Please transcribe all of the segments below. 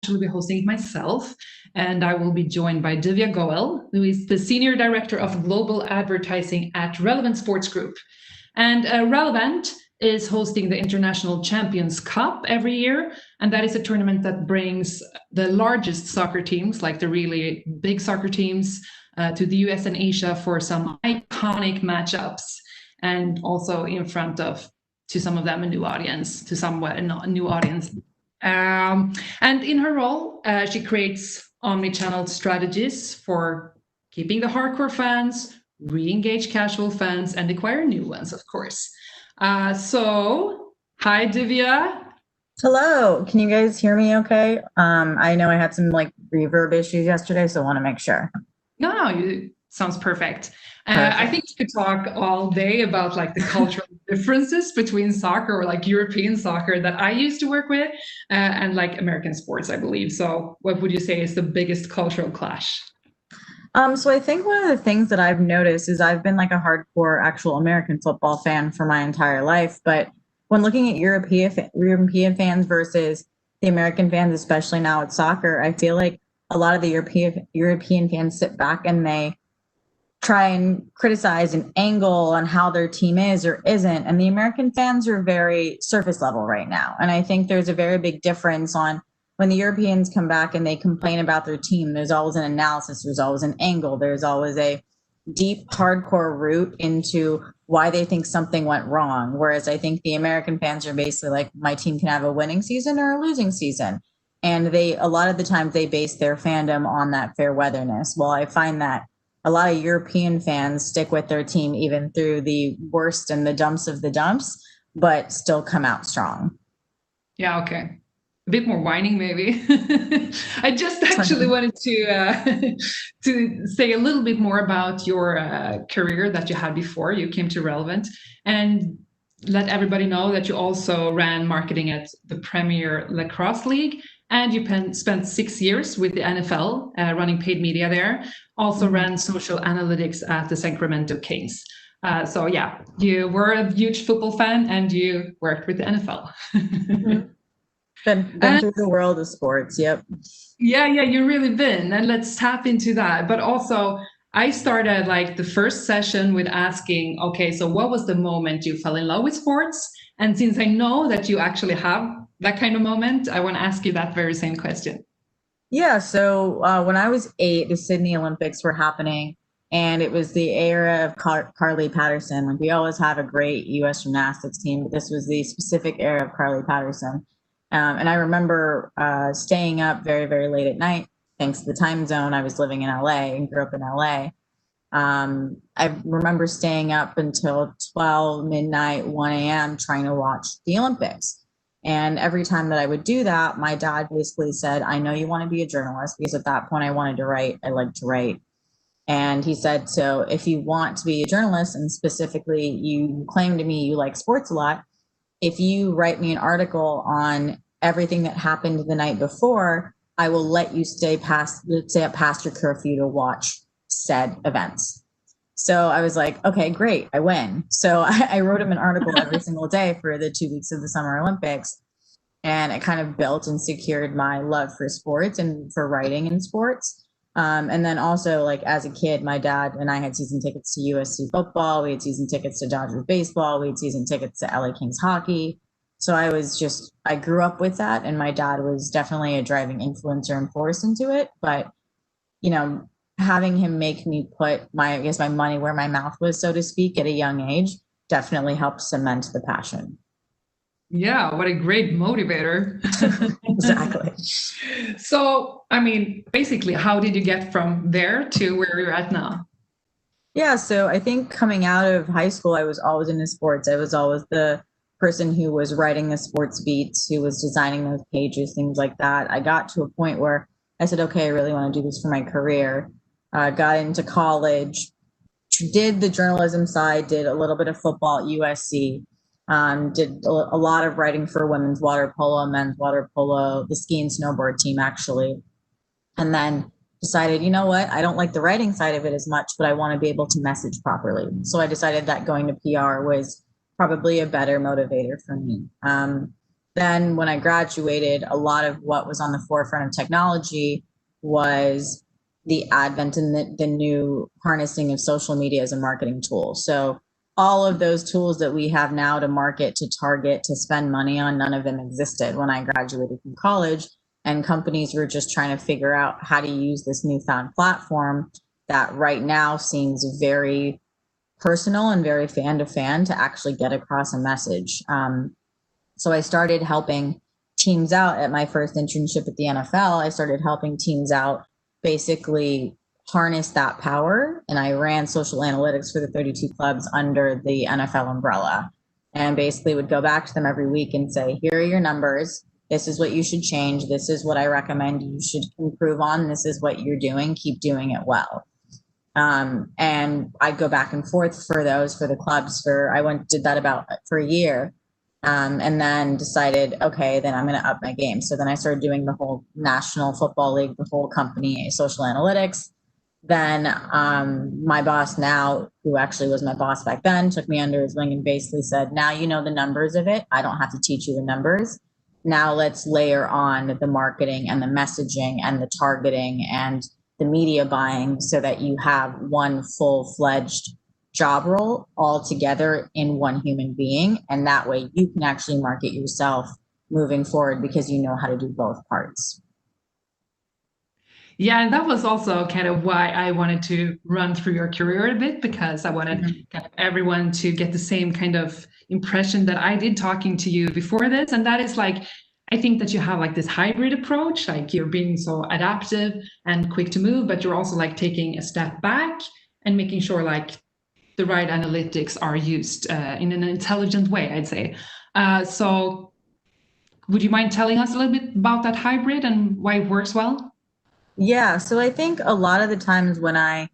actually be hosting it myself, and I will be joined by Divya Goel, who is the Senior Director of Global Advertising at Relevant Sports Group. And Relevant is hosting the International Champions Cup every year, and that is a tournament that brings the largest soccer teams, like the really big soccer teams, to the US and Asia for some iconic matchups, and also in front of, to some of them, a new audience, to some a new audience. And in her role, she creates omnichannel strategies for keeping the hardcore fans, re-engage casual fans, and acquire new ones, of course. So, hi, Divya. Hello. Can you guys hear me okay? I know I had some reverb issues yesterday, so I want to make sure. No, sounds perfect. I think we could talk all day about the cultural differences between soccer, or European soccer that I used to work with, and American sports, I believe. So what would you say is the biggest cultural clash? So I think one of the things that I've noticed is I've been a hardcore actual American football fan for my entire life. But when looking at European fans versus the American fans, especially now with soccer, I feel like a lot of the European fans sit back and they try and criticize an angle on how their team is or isn't. And the American fans are very surface level right now. And I think there's a very big difference on when the Europeans come back and they complain about their team. There's always an analysis, there's always an angle, there's always a deep, hardcore root into why they think something went wrong. Whereas I think the American fans are basically like, my team can have a winning season or a losing season. And a lot of the times they base their fandom on that fair weatherness. Well, I find that a lot of European fans stick with their team even through the worst and the dumps of the dumps, but still come out strong. Yeah, okay. A bit more whining, maybe. I just actually wanted to say a little bit more about your career that you had before you came to Relevant, and let everybody know that you also ran marketing at the Premier Lacrosse League, and you spent 6 years with the NFL running paid media there. Also ran social analytics at the Sacramento Kings. So yeah, you were a huge football fan and you worked with the NFL. Been through the world of sports, yep. Yeah, you've really been. And let's tap into that. But also, I started the first session with asking, okay, so what was the moment you fell in love with sports? And since I know that you actually have that kind of moment, I want to ask you that very same question. Yeah, so when I was 8, the Sydney Olympics were happening, and it was the era of Carly Patterson. We always have a great U.S. gymnastics team, but this was the specific era of Carly Patterson. And I remember staying up very, very late at night, thanks to the time zone. I was living in LA and grew up in LA. I remember staying up until 12 midnight, 1 a.m. trying to watch the Olympics. And every time that I would do that, my dad basically said, I know you want to be a journalist, because at that point I wanted to write. I liked to write. And he said, so if you want to be a journalist, and specifically you claim to me you like sports a lot, if you write me an article on everything that happened the night before, I will let you stay up past your curfew to watch said events. So I was like, okay, great, I win. So I wrote him an article every single day for the 2 weeks of the Summer Olympics. And it kind of built and secured my love for sports and for writing in sports. And then also, as a kid, my dad and I had season tickets to USC football. We had season tickets to Dodgers baseball. We had season tickets to LA Kings hockey. So I grew up with that. And my dad was definitely a driving influencer and force into it. But, having him make me put my money where my mouth was, so to speak, at a young age, definitely helped cement the passion. Yeah, what a great motivator. Exactly. So, basically, how did you get from there to where you're at now? Yeah, so I think coming out of high school, I was always into sports. I was always the person who was writing the sports beats, who was designing those pages, things like that. I got to a point where I said, okay, I really want to do this for my career. Got into college, did the journalism side, did a little bit of football at USC, did a lot of writing for women's water polo, men's water polo, the ski and snowboard team, actually. And then decided, you know what, I don't like the writing side of it as much, but I want to be able to message properly. So I decided that going to PR was probably a better motivator for me. Then when I graduated, a lot of what was on the forefront of technology was the advent and the new harnessing of social media as a marketing tool. So all of those tools that we have now to market, to target, to spend money on, none of them existed when I graduated from college. And companies were just trying to figure out how to use this newfound platform that right now seems very personal and very fan to fan to actually get across a message. So I started helping teams out at my first internship at the NFL. I started helping teams out basically harness that power. And I ran social analytics for the 32 clubs under the NFL umbrella, and basically would go back to them every week and say, here are your numbers. This is what you should change. This is what I recommend you should improve on. This is what you're doing. Keep doing it well. And I'd go back and forth for the clubs did that for a year. And then decided, okay, then I'm going to up my game. So then I started doing the whole National Football League, the whole company, social analytics. Then my boss now, who actually was my boss back then, took me under his wing and basically said, now you know the numbers of it. I don't have to teach you the numbers. Now let's layer on the marketing and the messaging and the targeting and the media buying so that you have one full-fledged job role all together in one human being. And that way you can actually market yourself moving forward because you know how to do both parts. Yeah, and that was also kind of why I wanted to run through your career a bit, because I wanted kind of everyone to get the same kind of impression that I did talking to you before this. And that is like, I think that you have like this hybrid approach, like you're being so adaptive and quick to move, but you're also like taking a step back and making sure like the right analytics are used in an intelligent way, I'd say. So would you mind telling us a little bit about that hybrid and why it works well? Yeah, so I think a lot of the times when I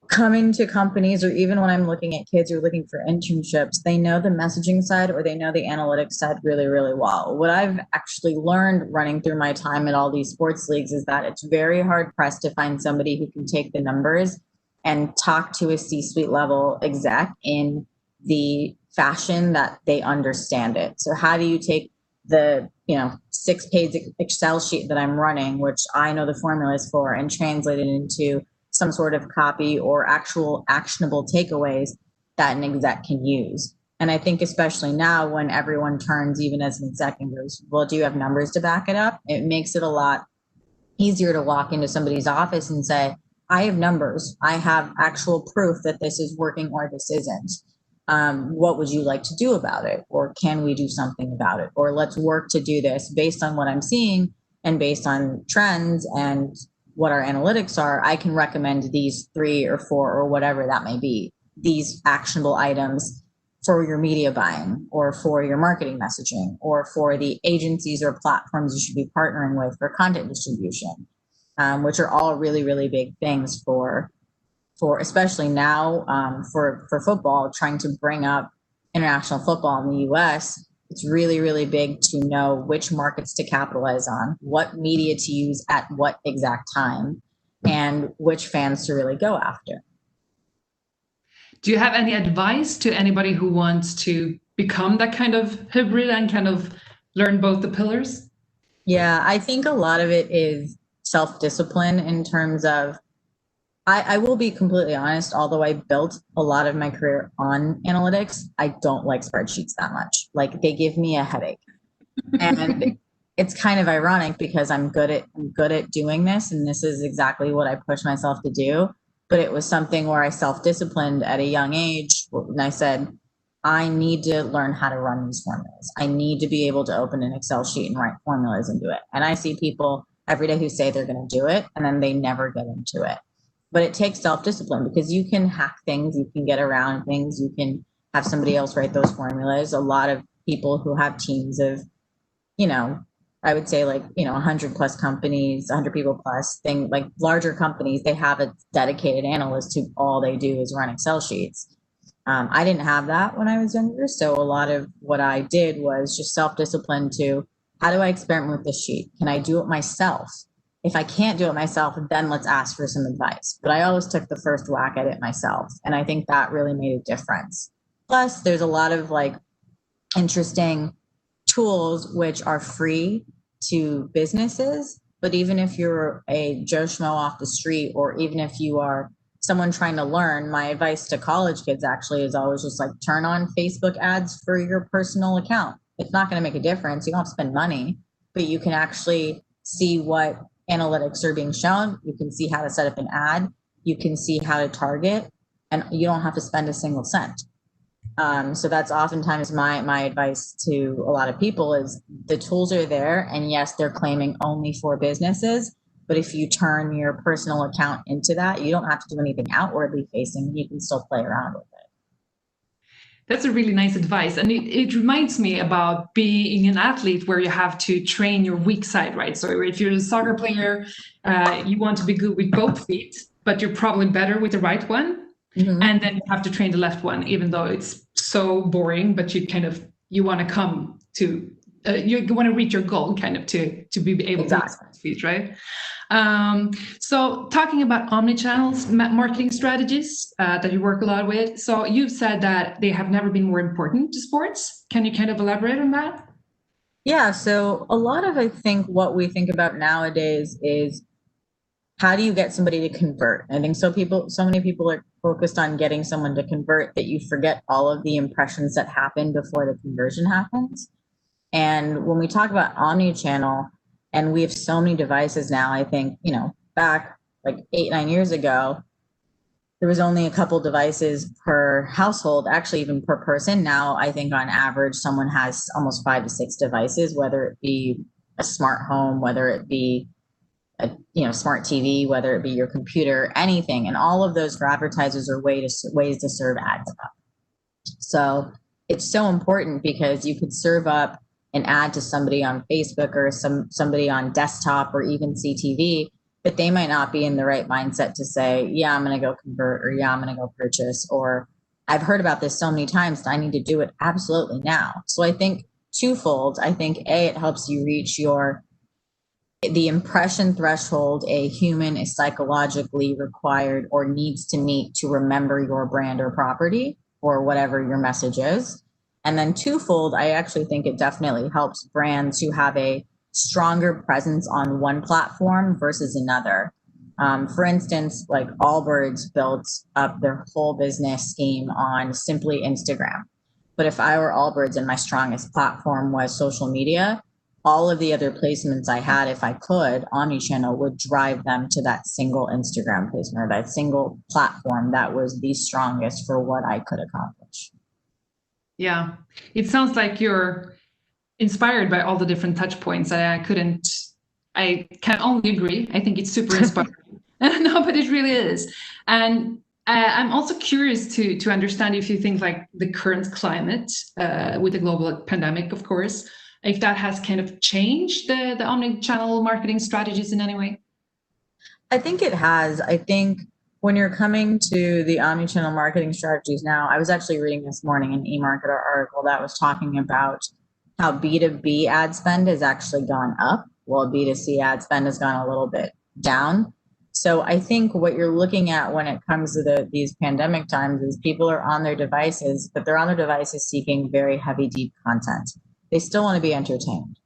come into companies, or even when I'm looking at kids who are looking for internships, they know the messaging side or they know the analytics side really, really well. What I've actually learned running through my time at all these sports leagues is that it's very hard pressed to find somebody who can take the numbers and talk to a C-suite level exec in the fashion that they understand it. So how do you take the 6-page Excel sheet that I'm running, which I know the formulas for, and translate it into some sort of copy or actual actionable takeaways that an exec can use? And I think especially now when everyone turns, even as an exec, and goes, well, do you have numbers to back it up? It makes it a lot easier to walk into somebody's office and say, I have numbers. I have actual proof that this is working or this isn't. What would you like to do about it? Or can we do something about it? Or let's work to do this based on what I'm seeing and based on trends and what our analytics are. I can recommend these 3 or 4 or whatever that may be, these actionable items for your media buying or for your marketing messaging or for the agencies or platforms you should be partnering with for content distribution, which are all really, really big things for especially now for football, trying to bring up international football in the US. It's really, really big to know which markets to capitalize on, what media to use at what exact time, and which fans to really go after. Do you have any advice to anybody who wants to become that kind of hybrid and kind of learn both the pillars? Yeah, I think a lot of it is self-discipline in terms of, I will be completely honest, although I built a lot of my career on analytics, I don't like spreadsheets that much. Like, they give me a headache. And it's kind of ironic because I'm good at doing this, and this is exactly what I push myself to do. But it was something where I self-disciplined at a young age, and I said, I need to learn how to run these formulas. I need to be able to open an Excel sheet and write formulas and do it. And I see people every day who say they're going to do it, and then they never get into it. But it takes self-discipline because you can hack things, you can get around things, you can have somebody else write those formulas. A lot of people who have teams of, I would say 100 plus companies, 100 people plus thing, like larger companies, they have a dedicated analyst who all they do is run Excel sheets. I didn't have that when I was younger. So a lot of what I did was just self-discipline to, how do I experiment with this sheet? Can I do it myself? If I can't do it myself, then let's ask for some advice. But I always took the first whack at it myself. And I think that really made a difference. Plus, there's a lot of interesting tools which are free to businesses. But even if you're a Joe Schmo off the street, or even if you are someone trying to learn, my advice to college kids actually is always just like turn on Facebook ads for your personal account. It's not going to make a difference. You don't have to spend money, but you can actually see what analytics are being shown. You can see how to set up an ad. You can see how to target, and you don't have to spend a single cent. So that's oftentimes my advice to a lot of people is the tools are there, and yes, they're claiming only for businesses. But if you turn your personal account into that, you don't have to do anything outwardly facing. You can still play around with it. That's a really nice advice. And it reminds me about being an athlete where you have to train your weak side, right? So if you're a soccer player, you want to be good with both feet, but you're probably better with the right one. Mm-hmm. And then you have to train the left one, even though it's so boring, but you want to come to, you want to reach your goal kind of to be able to use both feet, right? So talking about omnichannel marketing strategies that you work a lot with. So you've said that they have never been more important to sports. Can you kind of elaborate on that? Yeah. So a lot of, I think what we think about nowadays is how do you get somebody to convert? I think so many people are focused on getting someone to convert that you forget all of the impressions that happen before the conversion happens. And when we talk about omnichannel, and we have so many devices now, I think, back like 8-9 years ago, there was only a couple devices per household, actually even per person. Now, I think on average, someone has almost 5 to 6 devices, whether it be a smart home, whether it be a smart TV, whether it be your computer, anything. And all of those for advertisers are ways to serve ads up. So it's so important because you could serve up an ad to somebody on Facebook or somebody on desktop or even CTV, but they might not be in the right mindset to say, yeah, I'm going to go convert, or yeah, I'm going to go purchase, or I've heard about this so many times, I need to do it absolutely now. So I think twofold. I think it helps you reach the impression threshold a human is psychologically required or needs to meet to remember your brand or property or whatever your message is. And then twofold, I actually think it definitely helps brands who have a stronger presence on one platform versus another. For instance, like Allbirds built up their whole business scheme on simply Instagram. But if I were Allbirds and my strongest platform was social media, all of the other placements I had, if I could, omnichannel would drive them to that single Instagram placement or that single platform that was the strongest for what I could accomplish. Yeah, it sounds like you're inspired by all the different touch points. I can only agree. I think it's super inspiring. No, but it really is. And I'm also curious to understand if you think like the current climate with the global pandemic, of course, if that has kind of changed the omnichannel marketing strategies in any way. I think it has. I think when you're coming to the omnichannel marketing strategies now, I was actually reading this morning an eMarketer article that was talking about how B2B ad spend has actually gone up, while B2C ad spend has gone a little bit down. So I think what you're looking at when it comes to these pandemic times is people are on their devices, but they're on their devices seeking very heavy, deep content. They still want to be entertained.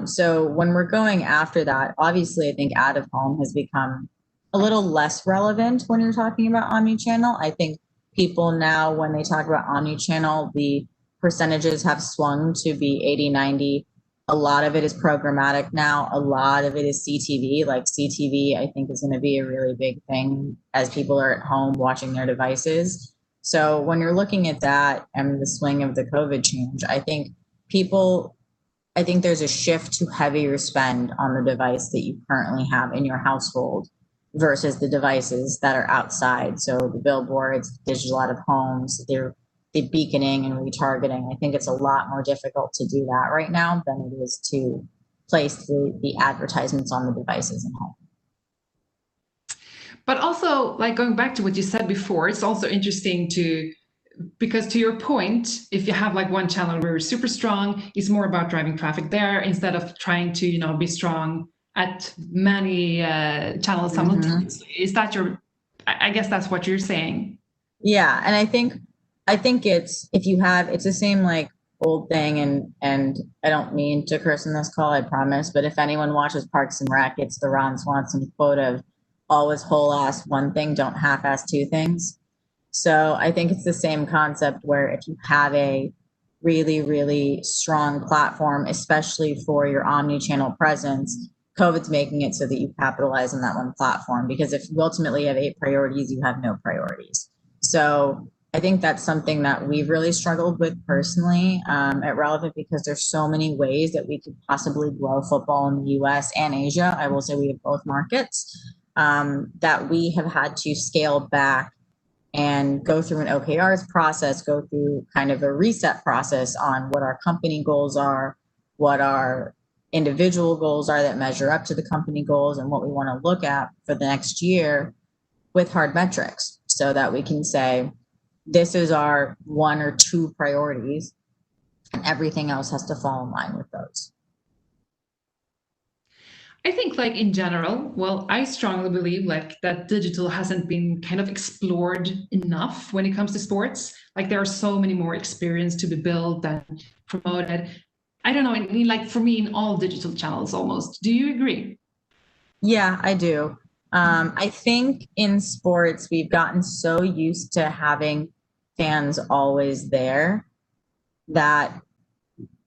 So when we're going after that, obviously, I think out of home has become a little less relevant when you're talking about omnichannel. I think people now, when they talk about omnichannel, the percentages have swung to be 80, 90. A lot of it is programmatic now. A lot of it is CTV. Like CTV, I think, is going to be a really big thing as people are at home watching their devices. So when you're looking at that and the swing of the COVID change, I think there's a shift to heavier spend on the device that you currently have in your household versus the devices that are outside. So the billboards, digital out of homes, the beaconing and retargeting. I think it's a lot more difficult to do that right now than it is to place the advertisements on the devices in home. But also, like going back to what you said before, it's also interesting because to your point, if you have like one channel where you're super strong, it's more about driving traffic there instead of trying to, be strong at many channels simultaneously. Is that I guess that's what you're saying. Yeah. And I think it's the same, like old thing, and I don't mean to curse in this call, I promise, but if anyone watches Parks and Rec, it's the Ron Swanson quote of always whole-ass one thing, don't half-ass two things. So I think it's the same concept where if you have a really, really strong platform, especially for your omni-channel presence, COVID's making it so that you capitalize on that one platform, because if you ultimately have 8 priorities, you have no priorities. So I think that's something that we've really struggled with personally at Relevant, because there's so many ways that we could possibly grow football in the US and Asia. I will say we have both markets that we have had to scale back and go through an OKRs process, go through kind of a reset process on what our company goals are, what our individual goals are that measure up to the company goals, and what we want to look at for the next year with hard metrics, so that we can say, this is our 1 or 2 priorities, and everything else has to fall in line with those. I think like in general, well, I strongly believe like that digital hasn't been kind of explored enough when it comes to sports. Like there are so many more experiences to be built and promoted. I don't know, I mean, like for me in all digital channels almost. Do you agree? Yeah, I do. I think in sports, we've gotten so used to having fans always there that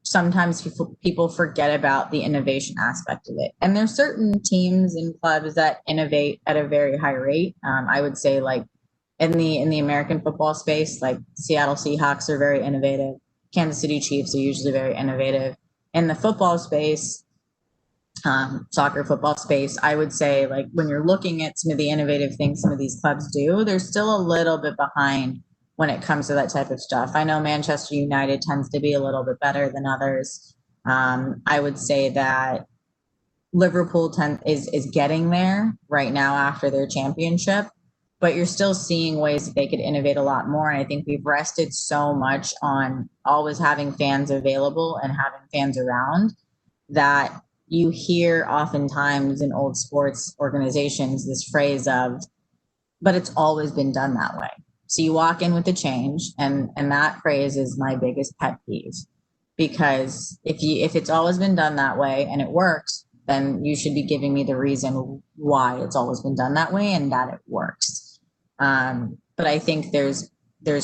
sometimes people forget about the innovation aspect of it. And there's certain teams and clubs that innovate at a very high rate. I would say like in the American football space, like Seattle Seahawks are very innovative. Kansas City Chiefs are usually very innovative. In the football space, soccer football space, I would say like when you're looking at some of the innovative things some of these clubs do, they're still a little bit behind when it comes to that type of stuff. I know Manchester United tends to be a little bit better than others. I would say that Liverpool is getting there right now after their championship, but you're still seeing ways that they could innovate a lot more. And I think we've rested so much on always having fans available and having fans around that you hear oftentimes in old sports organizations this phrase of, but it's always been done that way. So you walk in with a change, and that phrase is my biggest pet peeve, because if it's always been done that way and it works, then you should be giving me the reason why it's always been done that way and that it works. But I think there's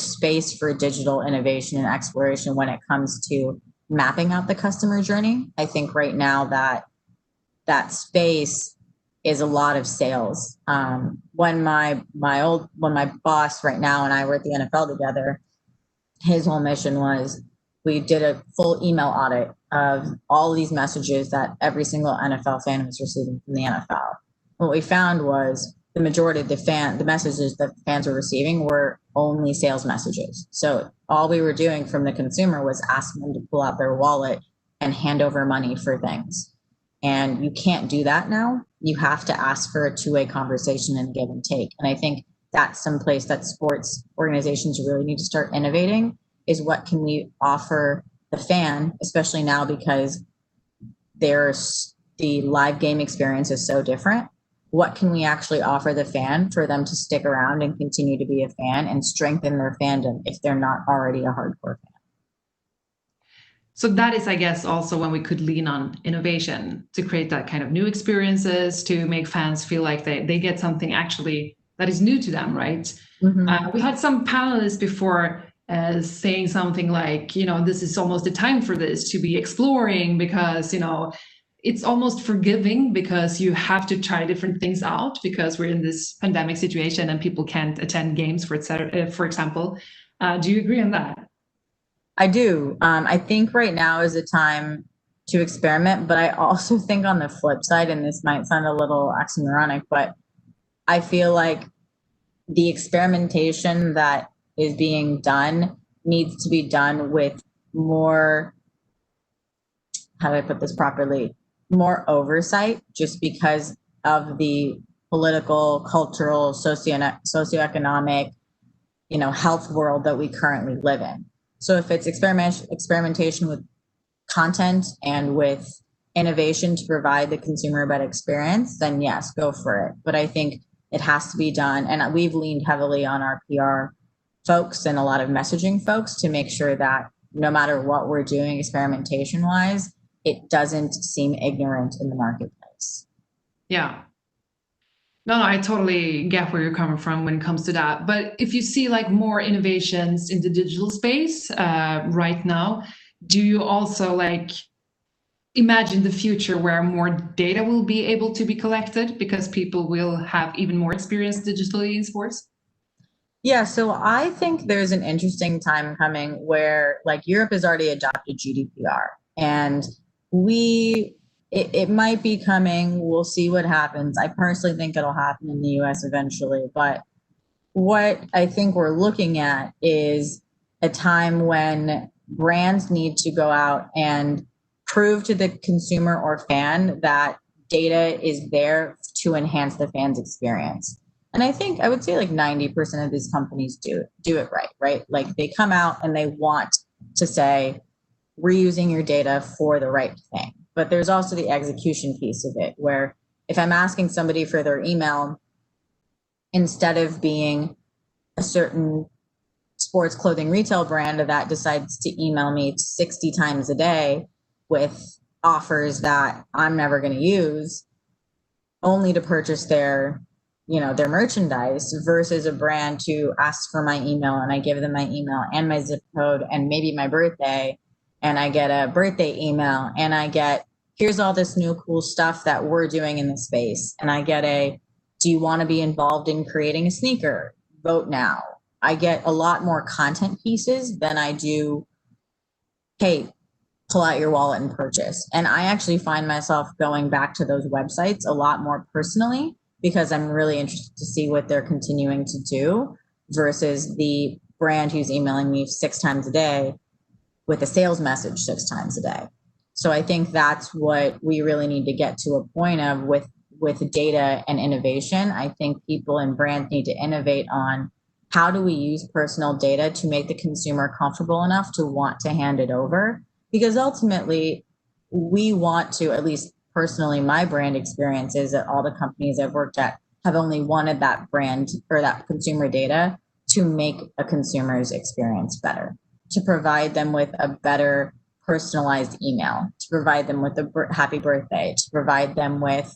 space for digital innovation and exploration when it comes to mapping out the customer journey. I think right now that space is a lot of sales. When my boss right now and I were at the NFL together, his whole mission was, we did a full email audit of all these messages that every single NFL fan was receiving from the NFL. What we found was the majority of the messages that fans were receiving were only sales messages. So all we were doing from the consumer was asking them to pull out their wallet and hand over money for things. And you can't do that now. You have to ask for a two-way conversation and give and take. And I think that's some place that sports organizations really need to start innovating, is what can we offer the fan, especially now because the live game experience is so different. What can we actually offer the fan for them to stick around and continue to be a fan and strengthen their fandom if they're not already a hardcore fan? So that is, I guess, also when we could lean on innovation to create that kind of new experiences, to make fans feel like they get something actually that is new to them, right? Mm-hmm. We had some panelists before saying something like, this is almost the time for this to be exploring, because, it's almost forgiving because you have to try different things out because we're in this pandemic situation and people can't attend games, for example. Do you agree on that? I do. I think right now is a time to experiment, but I also think on the flip side, and this might sound a little oxymoronic, but I feel like the experimentation that is being done needs to be done with more, how do I put this properly, more oversight, just because of the political, cultural, socioeconomic, health world that we currently live in. So if it's experimentation with content and with innovation to provide the consumer a better experience, then yes, go for it. But I think it has to be done. And we've leaned heavily on our PR folks and a lot of messaging folks to make sure that no matter what we're doing experimentation wise, it doesn't seem ignorant in the marketplace. Yeah. No, I totally get where you're coming from when it comes to that. But if you see like more innovations in the digital space right now, do you also like imagine the future where more data will be able to be collected because people will have even more experience digitally in sports? Yeah, so I think there's an interesting time coming where like Europe has already adopted GDPR, and it might be coming. We'll see what happens. I personally think it'll happen in the US eventually, but what I think we're looking at is a time when brands need to go out and prove to the consumer or fan that data is there to enhance the fan's experience. And I think I would say like 90% of these companies do it right, right? Like they come out and they want to say, we're using your data for the right thing. But there's also the execution piece of it, where if I'm asking somebody for their email, instead of being a certain sports clothing retail brand that decides to email me 60 times a day with offers that I'm never going to use, only to purchase their merchandise, versus a brand who asks for my email and I give them my email and my zip code and maybe my birthday, and I get a birthday email and I get, here's all this new cool stuff that we're doing in the space. And I get do you want to be involved in creating a sneaker? Vote now. I get a lot more content pieces than I do, hey, pull out your wallet and purchase. And I actually find myself going back to those websites a lot more personally because I'm really interested to see what they're continuing to do versus the brand who's emailing me 6 times a day with a sales message 6 times a day. So I think that's what we really need to get to a point of with data and innovation. I think people and brands need to innovate on how do we use personal data to make the consumer comfortable enough to want to hand it over? Because ultimately, we want to, at least personally, my brand experiences at all the companies I've worked at have only wanted that brand or that consumer data to make a consumer's experience better, to provide them with a better personalized email, to provide them with a happy birthday, to provide them with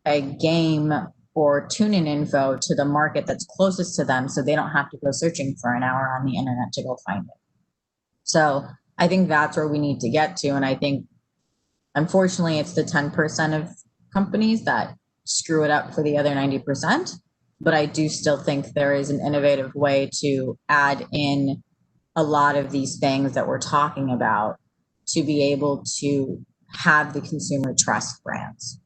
a game or tune-in info to the market that's closest to them so they don't have to go searching for an hour on the internet to go find it. So I think that's where we need to get to. And I think, unfortunately, it's the 10% of companies that screw it up for the other 90%. But I do still think there is an innovative way to add in a lot of these things that we're talking about to be able to have the consumer trust brands.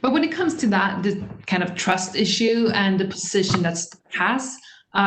But when it comes to that, the kind of trust issue and the position that has,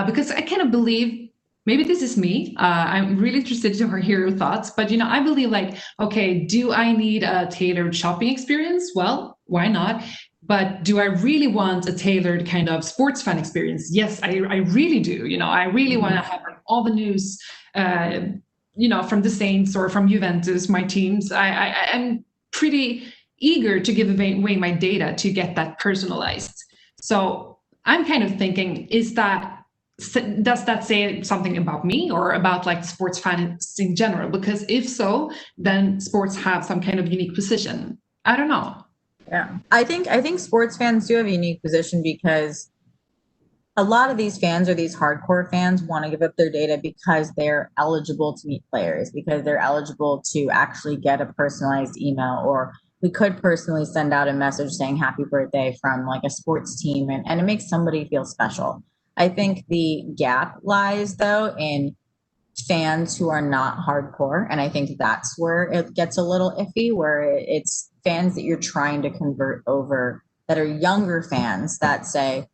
because I kind of believe, maybe this is me, I'm really interested to hear your thoughts, but I believe like, okay, do I need a tailored shopping experience? Well, why not? But do I really want a tailored kind of sports fan experience? Yes, I really do. I really want to have all the news, from the Saints or from Juventus, my teams. I'm pretty eager to give away my data to get that personalized. So I'm kind of thinking, does that say something about me or about like sports fans in general? Because if so, then sports have some kind of unique position. I don't know. Yeah, I think sports fans do have a unique position because a lot of these fans or these hardcore fans want to give up their data because they're eligible to meet players, because they're eligible to actually get a personalized email, or we could personally send out a message saying happy birthday from like a sports team, and it makes somebody feel special. I think the gap lies though in fans who are not hardcore. And I think that's where it gets a little iffy, where it's fans that you're trying to convert over that are younger fans that say,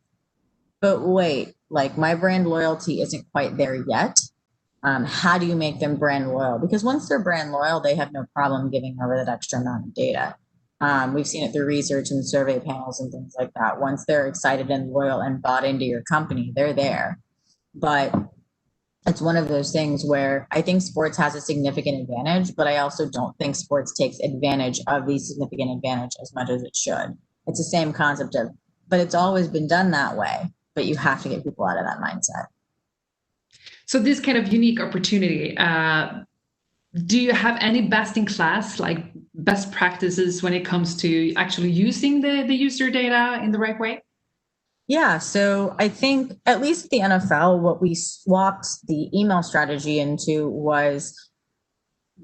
but wait, like my brand loyalty isn't quite there yet. How do you make them brand loyal? Because once they're brand loyal, they have no problem giving over that extra amount of data. We've seen it through research and survey panels and things like that. Once they're excited and loyal and bought into your company, they're there. But it's one of those things where I think sports has a significant advantage, but I also don't think sports takes advantage of the significant advantage as much as it should. It's the same concept of, but it's always been done that way, but you have to get people out of that mindset. So this kind of unique opportunity, do you have any best in class, like best practices when it comes to actually using the user data in the right way? Yeah, so I think at least the NFL, what we swapped the email strategy into was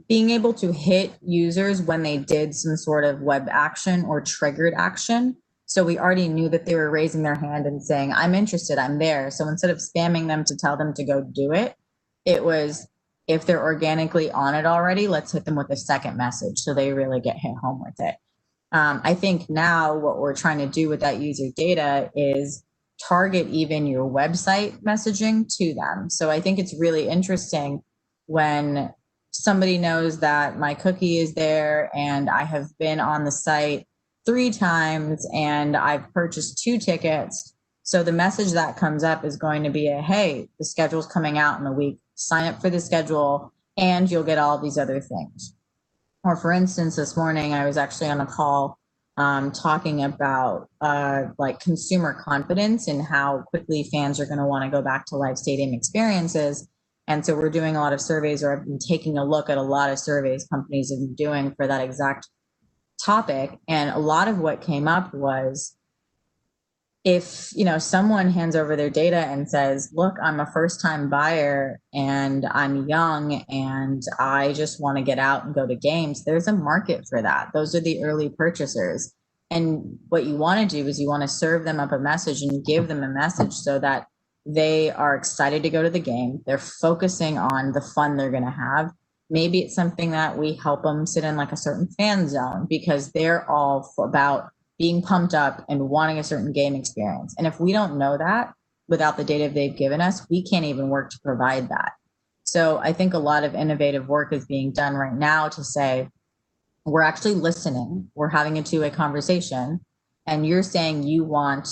being able to hit users when they did some sort of web action or triggered action. So we already knew that they were raising their hand and saying, I'm interested, I'm there. So instead of spamming them to tell them to go do it, it was, if they're organically on it already, let's hit them with a second message so they really get hit home with it. I think now what we're trying to do with that user data is target even your website messaging to them. So I think it's really interesting when somebody knows that my cookie is there and I have been on the site 3 times and I've purchased 2 tickets. So the message that comes up is going to be hey, the schedule's coming out in a week. Sign up for the schedule and you'll get all these other things. Or for instance, this morning I was actually on a call talking about like consumer confidence and how quickly fans are going to want to go back to live stadium experiences. And so we're doing a lot of surveys, or I've been taking a look at a lot of surveys companies have been doing for that exact topic. And a lot of what came up was, if someone hands over their data and says, look, I'm a first-time buyer and I'm young and I just want to get out and go to games, there's a market for that. Those are the early purchasers. And what you want to do is you want to serve them up a message and give them a message so that they are excited to go to the game. They're focusing on the fun they're going to have. Maybe it's something that we help them sit in like a certain fan zone because they're all about being pumped up and wanting a certain game experience. And if we don't know that without the data they've given us, we can't even work to provide that. So I think a lot of innovative work is being done right now to say, we're actually listening, we're having a two-way conversation, and you're saying you want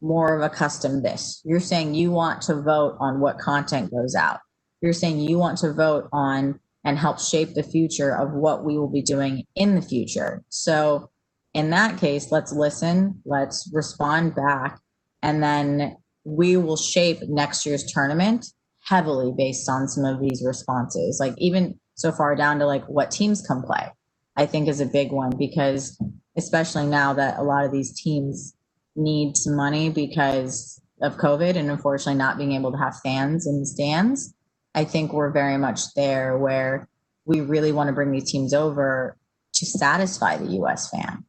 more of a custom this. You're saying you want to vote on what content goes out. You're saying you want to vote on and help shape the future of what we will be doing in the future. So in that case, let's listen, let's respond back, and then we will shape next year's tournament heavily based on some of these responses. Like even so far down to like what teams come play, I think is a big one, because especially now that a lot of these teams need some money because of COVID and unfortunately not being able to have fans in the stands, I think we're very much there where we really want to bring these teams over to satisfy the US fan.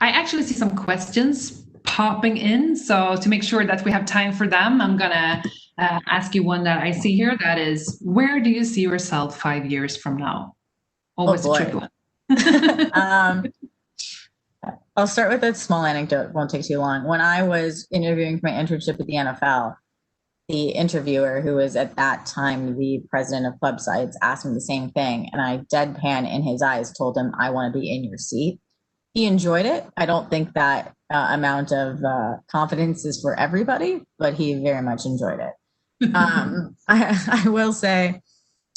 I actually see some questions popping in. So to make sure that we have time for them, I'm going to ask you one that I see here. That is, where do you see yourself 5 years from now? Always a tricky one. I'll start with a small anecdote. It won't take too long. When I was interviewing for my internship at the NFL, the interviewer, who was at that time the president of club sites, asked me the same thing. And I deadpan in his eyes told him, I want to be in your seat. He enjoyed it. I don't think that amount of confidence is for everybody, but he very much enjoyed it. I will say,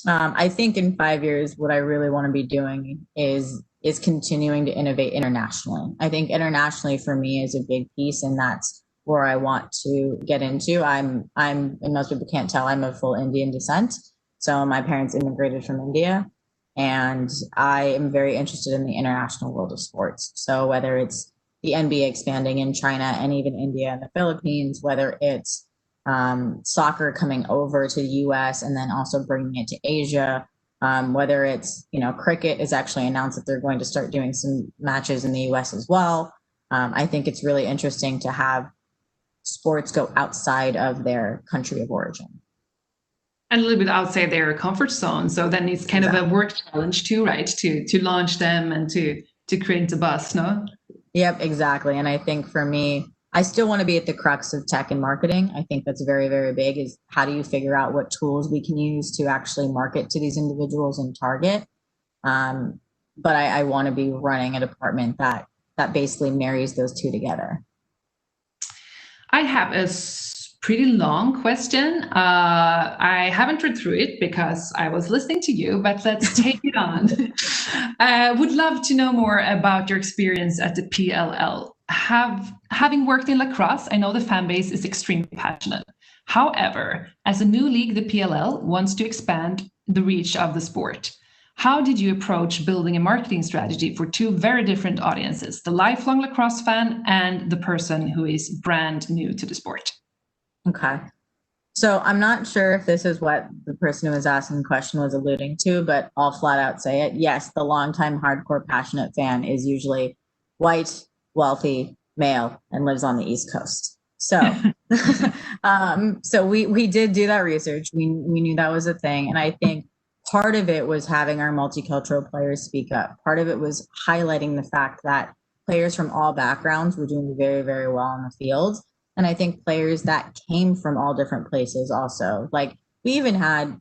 I think in 5 years, what I really want to be doing is continuing to innovate internationally. I think internationally for me is a big piece, and that's where I want to get into. I'm, and most people can't tell, I'm of full Indian descent. So my parents immigrated from India. And I am very interested in the international world of sports. So whether it's the NBA expanding in China and even India and the Philippines, whether it's soccer coming over to the US and then also bringing it to Asia, whether it's, cricket is actually announced that they're going to start doing some matches in the US as well. I think it's really interesting to have sports go outside of their country of origin. And a little bit outside their comfort zone. So then it's kind of a work challenge too, right? To launch them and to create a buzz, no? Yep, exactly. And I think for me, I still want to be at the crux of tech and marketing. I think that's very, very big, is how do you figure out what tools we can use to actually market to these individuals and target? But I want to be running a department that basically marries those two together. I have a pretty long question. I haven't read through it because I was listening to you, but let's take it on. Would love to know more about your experience at the PLL. Having worked in lacrosse, I know the fan base is extremely passionate. However, as a new league, the PLL wants to expand the reach of the sport. How did you approach building a marketing strategy for two very different audiences, the lifelong lacrosse fan and the person who is brand new to the sport? Okay. So I'm not sure if this is what the person who was asking the question was alluding to, but I'll flat out say it. Yes, the longtime hardcore passionate fan is usually white, wealthy, male, and lives on the East Coast. So, so we did do that research. We knew that was a thing. And I think part of it was having our multicultural players speak up. Part of it was highlighting the fact that players from all backgrounds were doing very, very well on the field. And I think players that came from all different places also. Like we even had,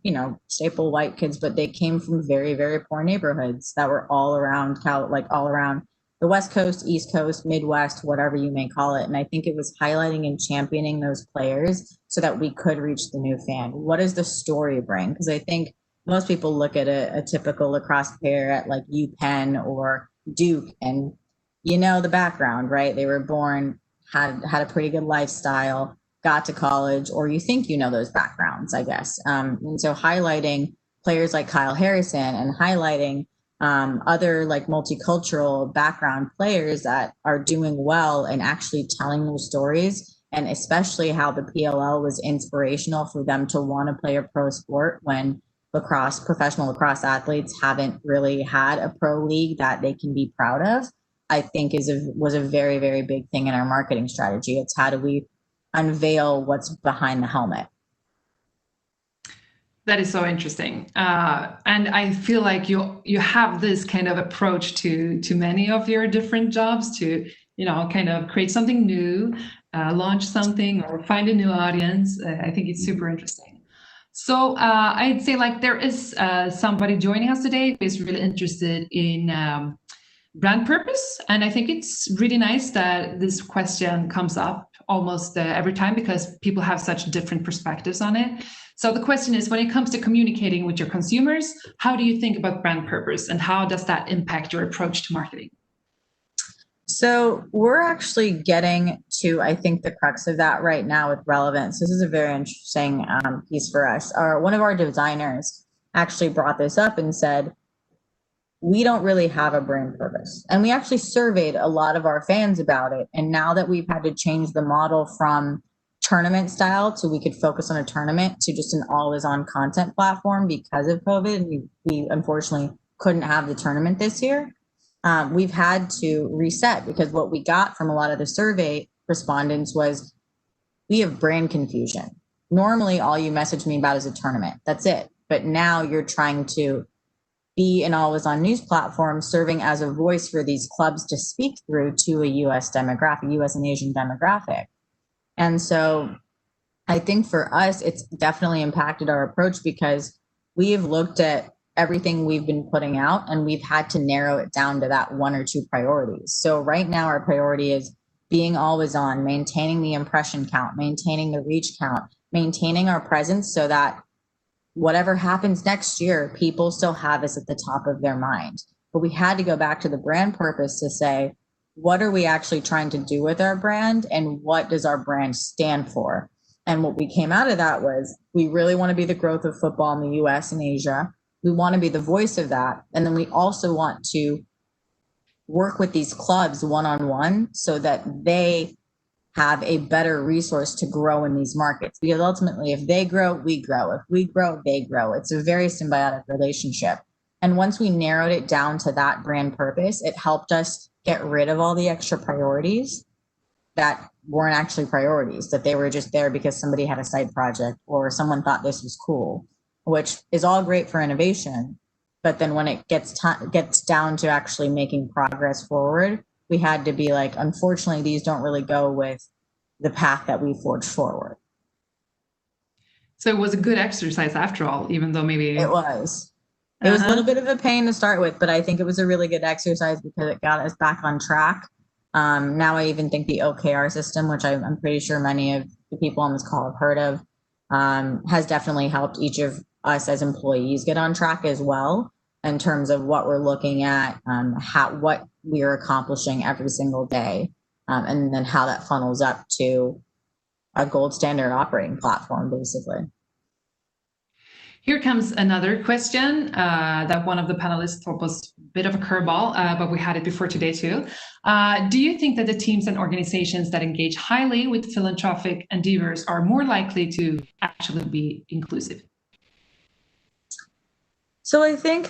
staple white kids, but they came from very, very poor neighborhoods that were all around all around the West Coast, East Coast, Midwest, whatever you may call it. And I think it was highlighting and championing those players so that we could reach the new fan. What does the story bring? Because I think most people look at a typical lacrosse player at like UPenn or Duke and the background, right? They were born, had a pretty good lifestyle, got to college, or you think those backgrounds, I guess. And so highlighting players like Kyle Harrison and highlighting other like multicultural background players that are doing well and actually telling their stories, and especially how the PLL was inspirational for them to want to play a pro sport when professional lacrosse athletes haven't really had a pro league that they can be proud of, I think was a very, very big thing in our marketing strategy. It's how do we unveil what's behind the helmet. That is so interesting. And I feel like you have this kind of approach to many of your different jobs to, kind of create something new, launch something or find a new audience. I think it's super interesting. So I'd say like there is somebody joining us today who is really interested in brand purpose. And I think it's really nice that this question comes up almost every time because people have such different perspectives on it. So the question is, when it comes to communicating with your consumers, how do you think about brand purpose and how does that impact your approach to marketing? So we're actually getting to, I think, the crux of that right now with Relevent. So this is a very interesting piece for us. One of our designers actually brought this up and said, we don't really have a brand purpose. And we actually surveyed a lot of our fans about it. And now that we've had to change the model from tournament style so we could focus on a tournament to just an always-on content platform because of COVID, we unfortunately couldn't have the tournament this year. We've had to reset because what we got from a lot of the survey respondents was we have brand confusion. Normally, all you message me about is a tournament. That's it. But now you're trying to be an always-on news platform serving as a voice for these clubs to speak through to a U.S. demographic, U.S. and Asian demographic. And so I think for us, it's definitely impacted our approach because we have looked at everything we've been putting out and we've had to narrow it down to that one or two priorities. So right now our priority is being always on, maintaining the impression count, maintaining the reach count, maintaining our presence so that whatever happens next year, people still have us at the top of their mind. But we had to go back to the brand purpose to say, what are we actually trying to do with our brand and what does our brand stand for? And what we came out of that was we really want to be the growth of football in the US and Asia. We want to be the voice of that. And then we also want to work with these clubs one-on-one so that they have a better resource to grow in these markets. Because ultimately, if they grow, we grow. If we grow, they grow. It's a very symbiotic relationship. And once we narrowed it down to that brand purpose, it helped us get rid of all the extra priorities that weren't actually priorities, that they were just there because somebody had a side project or someone thought this was cool, which is all great for innovation. But then when it gets down to actually making progress forward, we had to be like, unfortunately, these don't really go with the path that we forged forward. So it was a good exercise after all, even though maybe... It was. It was a little bit of a pain to start with, but I think it was a really good exercise because it got us back on track. Now I even think the OKR system, which I'm pretty sure many of the people on this call have heard of, has definitely helped each of us as employees get on track as well in terms of what we're looking at, what we're accomplishing every single day, and then how that funnels up to a gold standard operating platform, basically. Here comes another question that one of the panelists thought was a bit of a curveball, but we had it before today too. Do you think that the teams and organizations that engage highly with philanthropic endeavors are more likely to actually be inclusive? So I think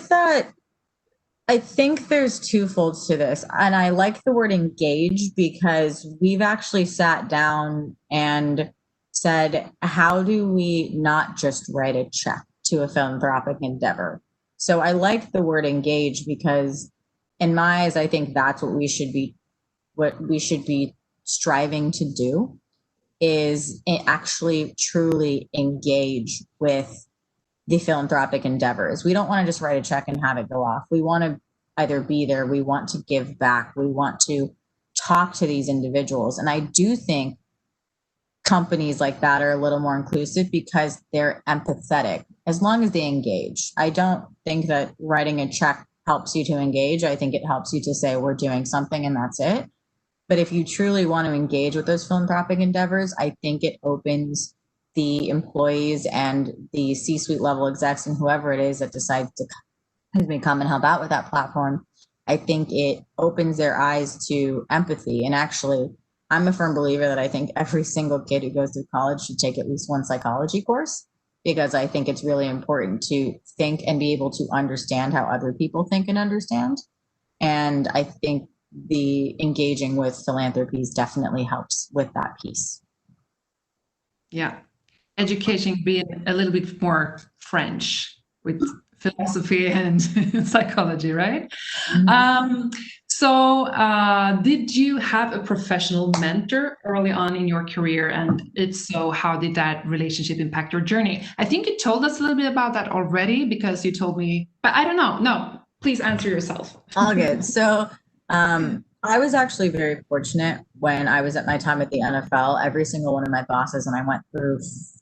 there's twofold to this, and I like the word engage because we've actually sat down and said, how do we not just write a check to a philanthropic endeavor? So I like the word engage because in my eyes, I think that's what we should be striving to do, is actually truly engage with the philanthropic endeavors. We don't want to just write a check and have it go off. We want to either be there, we want to give back, we want to talk to these individuals. And I do think companies like that are a little more inclusive because they're empathetic, as long as they engage. I don't think that writing a check helps you to engage. I think it helps you to say, we're doing something and that's it. But if you truly want to engage with those philanthropic endeavors, I think it opens the employees and the C-suite level execs and whoever it is that decides to come and help out with that platform. I think it opens their eyes to empathy. And actually, I'm a firm believer that I think every single kid who goes through college should take at least one psychology course, because I think it's really important to think and be able to understand how other people think and understand. And I think the engaging with philanthropies definitely helps with that piece. Yeah. Education being a little bit more French with philosophy and psychology, right? Mm-hmm. So did you have a professional mentor early on in your career? And if so, how did that relationship impact your journey? I think you told us a little bit about that already because you told me, but I don't know. No, please answer yourself. All good. So I was actually very fortunate when I was at my time at the NFL. Every single one of my bosses, and I went through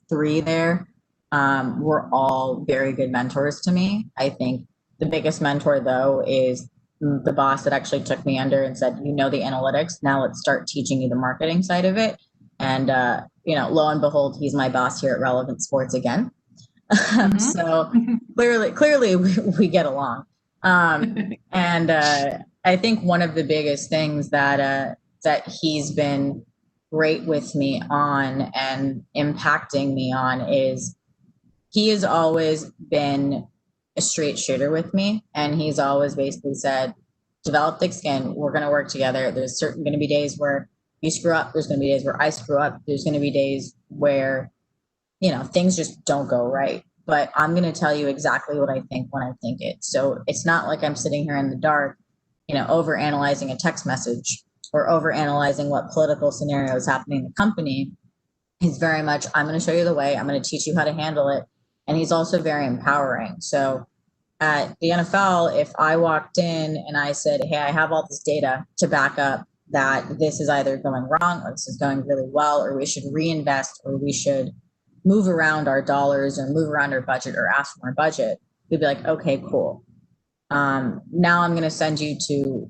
3 there, were all very good mentors to me. I think the biggest mentor, though, is the boss that actually took me under and said, you know, the analytics, now let's start teaching you the marketing side of it. And, lo and behold, he's my boss here at Relevant Sports again. Mm-hmm. So clearly we get along. And I think one of the biggest things that he's been great with me on and impacting me on is he has always been a straight shooter with me. And he's always basically said, develop thick skin. We're going to work together. There's going to be days where you screw up. There's going to be days where I screw up. There's going to be days where, things just don't go right. But I'm going to tell you exactly what I think when I think it. So it's not like I'm sitting here in the dark, over analyzing a text message or over analyzing what political scenario is happening in the company. He's very much, I'm going to show you the way. I'm going to teach you how to handle it. And he's also very empowering. So at the NFL, if I walked in and I said, hey, I have all this data to back up that this is either going wrong or this is going really well, or we should reinvest, or we should move around our dollars or move around our budget or ask for more budget, we'd be like, okay, cool. Now I'm going to send you to,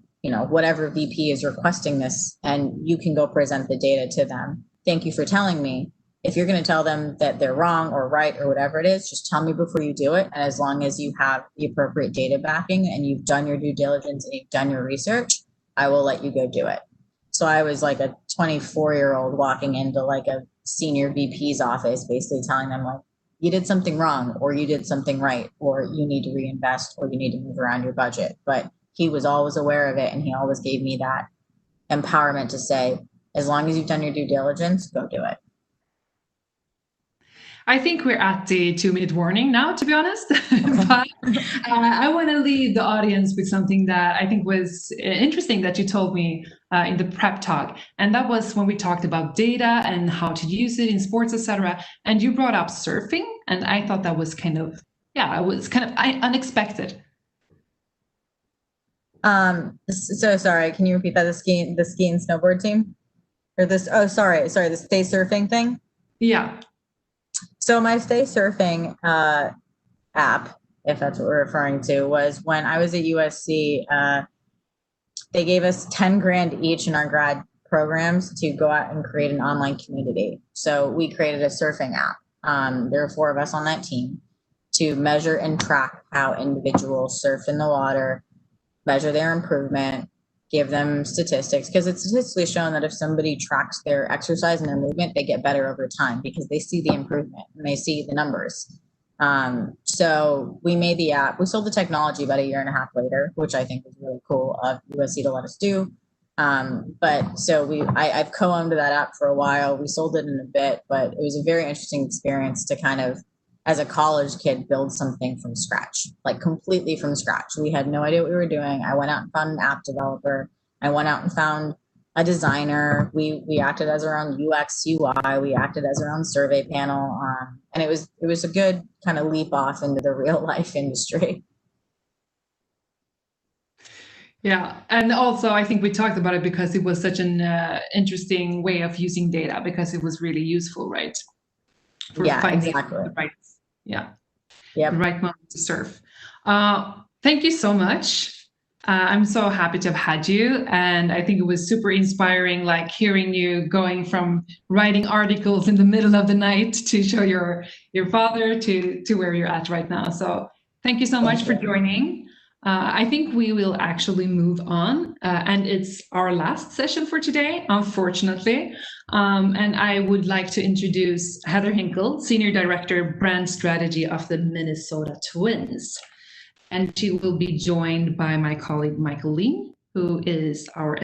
whatever VP is requesting this, and you can go present the data to them. Thank you for telling me. If you're going to tell them that they're wrong or right or whatever it is, just tell me before you do it. And as long as you have the appropriate data backing and you've done your due diligence and you've done your research, I will let you go do it. So I was like a 24-year-old walking into like a senior VP's office, basically telling them like, you did something wrong, or you did something right, or you need to reinvest, or you need to move around your budget. But he was always aware of it. And he always gave me that empowerment to say, as long as you've done your due diligence, go do it. I think we're at the 2-minute warning now, to be honest. But I want to leave the audience with something that I think was interesting that you told me in the prep talk. And that was when we talked about data and how to use it in sports, etc. And you brought up surfing. And I thought that was unexpected. So sorry, can you repeat that? The ski and snowboard team? Or this, the StaySurfing thing? Yeah. So my StaySurfing app, if that's what we're referring to, was when I was at USC, they gave us 10 grand each in our programs to go out and create an online community. So we created a surfing app. There are 4 of us on that team to measure and track how individuals surf in the water, measure their improvement, give them statistics, because it's statistically shown that if somebody tracks their exercise and their movement, they get better over time because they see the improvement and they see the numbers. So we made the app. We sold the technology about 1.5 years later, which I think was really cool of USC to let us do. But so I've co-owned that app for a while. We sold it in a bit, but it was a very interesting experience to kind of, as a college kid, build something from scratch, like completely from scratch. We had no idea what we were doing. I went out and found an app developer. I went out and found a designer. We acted as our own UX, UI. We acted as our own survey panel. And it was a good kind of leap off into the real life industry. Yeah, and also I think we talked about it because it was such an interesting way of using data, because it was really useful, right? For finding exactly. The right moment to surf. Thank you so much. I'm so happy to have had you, and I think it was super inspiring, like hearing you going from writing articles in the middle of the night to show your father to where you're at right now. So thank you so much for joining. I think we will actually move on, and it's our last session for today, unfortunately. And I would like to introduce Heather Hinkle, Senior Director, Brand Strategy of the Minnesota Twins. And she will be joined by my colleague, Michael Lean, who is our